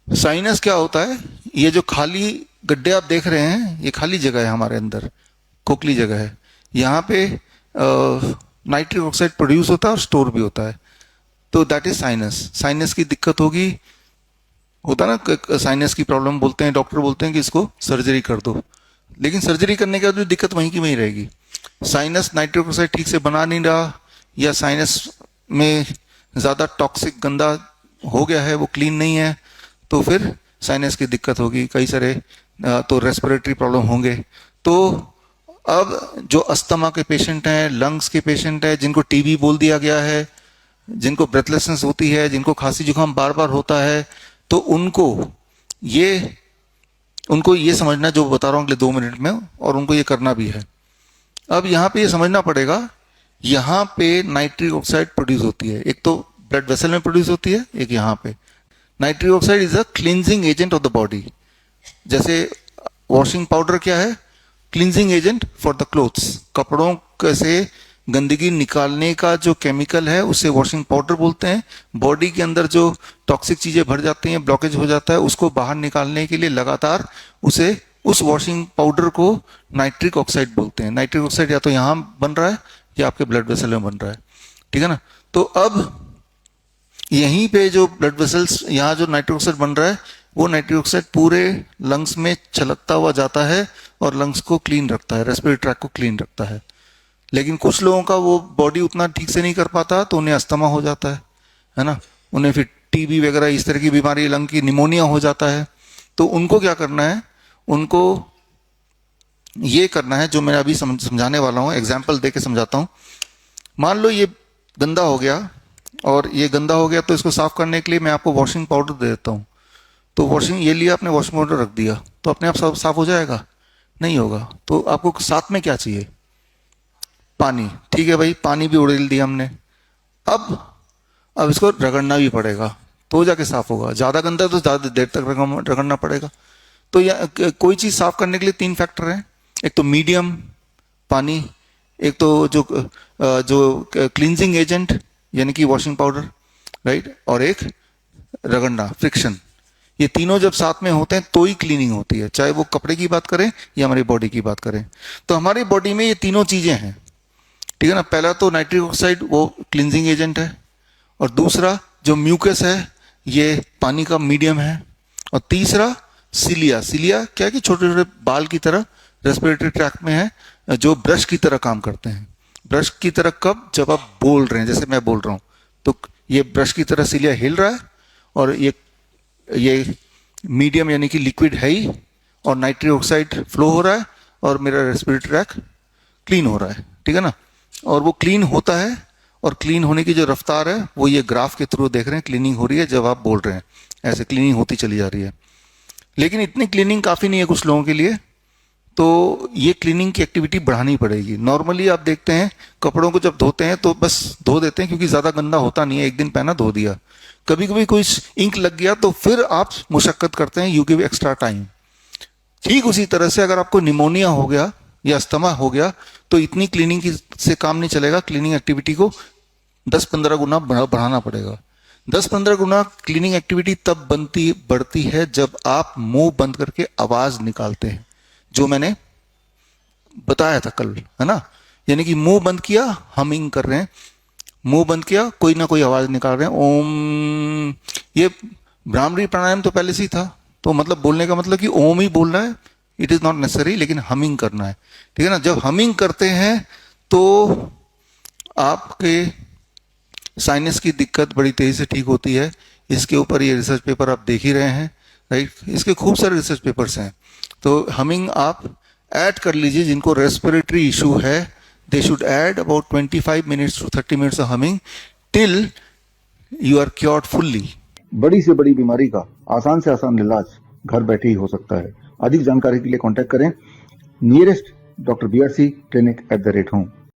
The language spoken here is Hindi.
साइनस क्या होता है? ये जो खाली गड्ढे आप देख रहे हैं, ये खाली जगह है हमारे अंदर, खोखली जगह है। यहाँ पे नाइट्रिक ऑक्साइड प्रोड्यूस होता है और स्टोर भी होता है, तो दैट इज साइनस। साइनस की दिक्कत होगी, होता ना साइनस की प्रॉब्लम, बोलते हैं डॉक्टर बोलते हैं कि इसको सर्जरी कर दो, लेकिन सर्जरी करने के बाद भी दिक्कत वहीं की वहीं रहेगी। साइनस नाइट्रिक ऑक्साइड ठीक से बना नहीं रहा, या साइनस में ज़्यादा टॉक्सिक गंदा हो गया है, वो क्लीन नहीं है, तो फिर साइनस की दिक्कत होगी, कई सारे तो रेस्पिरेटरी प्रॉब्लम होंगे। तो अब जो अस्थमा के पेशेंट हैं, लंग्स के पेशेंट हैं, जिनको टीबी बोल दिया गया है, जिनको ब्रेथलेसनेस होती है, जिनको खांसी जुकाम बार बार होता है, तो उनको ये समझना जो बता रहा हूँ अगले 2 मिनट में, और उनको ये करना भी है। अब यहाँ पे ये समझना पड़ेगा, यहाँ पे नाइट्रिक ऑक्साइड प्रोड्यूस होती है, एक तो ब्लड वेसल में प्रोड्यूस होती है, एक यहाँ पे। Nitric oxide is a cleansing agent of the body. जैसे वॉशिंग पाउडर क्या है? Cleansing agent for the clothes. कपड़ों से गंदगी निकालने का जो केमिकल है उसे वॉशिंग पाउडर बोलते हैं। बॉडी के अंदर जो टॉक्सिक चीजें भर जाती हैं, ब्लॉकेज हो जाता है, उसको बाहर निकालने के लिए लगातार उस वॉशिंग पाउडर को नाइट्रिक ऑक्साइड बोलते हैं। नाइट्रिक ऑक्साइड या तो यहाँ बन रहा है या आपके ब्लड वेसल में बन रहा है, ठीक है ना। तो अब यहीं पे जो ब्लड वेसल्स, यहाँ जो नाइट्रिक ऑक्साइड बन रहा है, वो नाइट्रिक ऑक्साइड पूरे लंग्स में छलकता हुआ जाता है और लंग्स को क्लीन रखता है, रेस्पिरेटरी ट्रैक को क्लीन रखता है। लेकिन कुछ लोगों का वो बॉडी उतना ठीक से नहीं कर पाता, तो उन्हें अस्थमा हो जाता है ना, उन्हें फिर टीबी वगैरह इस तरह की बीमारी, लंग की निमोनिया हो जाता है। तो उनको क्या करना है? उनको ये करना है जो मैं अभी समझाने वाला हूँ, एग्जाम्पल दे के समझाता हूँ। मान लो ये गंदा हो गया, और ये गंदा हो गया तो इसको साफ करने के लिए मैं आपको वॉशिंग पाउडर दे देता हूँ। तो ये लिया आपने, वॉशिंग पाउडर रख दिया, तो अपने आप साफ हो जाएगा? नहीं होगा। तो आपको साथ में क्या चाहिए? पानी। ठीक है भाई, पानी भी उड़ेल दिया हमने। अब इसको रगड़ना भी पड़ेगा, तो जाके साफ होगा। ज्यादा गंदा तो ज्यादा देर तक रगड़ना पड़ेगा। तो कोई चीज साफ करने के लिए 3 फैक्टर हैं, एक तो मीडियम पानी, एक तो जो क्लींजिंग एजेंट यानी कि वॉशिंग पाउडर, राइट, और एक रगड़ना, फ्रिक्शन। ये तीनों जब साथ में होते हैं तो ही क्लीनिंग होती है, चाहे वो कपड़े की बात करें या हमारी बॉडी की बात करें। तो हमारी बॉडी में ये तीनों चीजें हैं, ठीक है ना। पहला तो नाइट्रिक ऑक्साइड वो क्लींजिंग एजेंट है, और दूसरा जो म्यूकस है ये पानी का मीडियम है, और तीसरा सिलिया क्या है कि छोटे छोटे बाल की तरह रेस्पिरेटरी ट्रैक्ट में है, जो ब्रश की तरह काम करते हैं। ब्रश की तरह कब? जब आप बोल रहे हैं, जैसे मैं बोल रहा हूं, तो ये ब्रश की तरह सिलिया हिल रहा है, और ये मीडियम यानी कि लिक्विड है ही, और नाइट्रिक ऑक्साइड फ्लो हो रहा है, और मेरा रेस्पिरेटरी ट्रैक्ट क्लीन हो रहा है, ठीक है ना। और वो क्लीन होता है, और क्लीन होने की जो रफ्तार है वो ये ग्राफ के थ्रू देख रहे हैं, क्लीनिंग हो रही है जब आप बोल रहे हैं, ऐसे क्लीनिंग होती चली जा रही है। लेकिन इतनी क्लीनिंग काफी नहीं है कुछ लोगों के लिए, तो ये क्लीनिंग की एक्टिविटी बढ़ानी पड़ेगी। नॉर्मली आप देखते हैं कपड़ों को जब धोते हैं तो बस धो देते हैं, क्योंकि ज्यादा गंदा होता नहीं है, एक दिन पहना धो दिया। कभी कभी कोई इंक लग गया तो फिर आप मुशक्कत करते हैं, यू गिव एक्स्ट्रा टाइम। ठीक उसी तरह से अगर आपको निमोनिया हो गया या अस्थमा हो गया, तो इतनी क्लीनिंग से काम नहीं चलेगा। क्लीनिंग एक्टिविटी को 10-15 गुना बढ़ाना पड़ेगा। 10-15 गुना क्लीनिंग एक्टिविटी तब बढ़ती है जब आप मुंह बंद करके आवाज निकालते हैं, जो मैंने बताया था कल, है ना। यानी कि मुंह बंद किया, हमिंग कर रहे हैं, मुंह बंद किया, कोई ना कोई आवाज निकाल रहे हैं, ओम। ये भ्रामरी प्राणायाम तो पहले से ही था, तो मतलब बोलने का मतलब कि ओम ही बोलना है, इट इज नॉट नेसेसरी, लेकिन हमिंग करना है, ठीक है ना। जब हमिंग करते हैं तो आपके साइनस की दिक्कत बड़ी तेजी से ठीक होती है। इसके ऊपर ये रिसर्च पेपर आप देख ही रहे हैं, राइट, इसके खूब सारे रिसर्च पेपर्स हैं। तो हमिंग आप ऐड कर लीजिए, जिनको रेस्पिरेटरी इशू है, they should add about 25 minutes to 30 minutes of humming till you are cured fully. बड़ी से बड़ी बीमारी का आसान से आसान इलाज घर बैठे ही हो सकता है। अधिक जानकारी के लिए कांटेक्ट करें nearest doctor BRC clinic @home।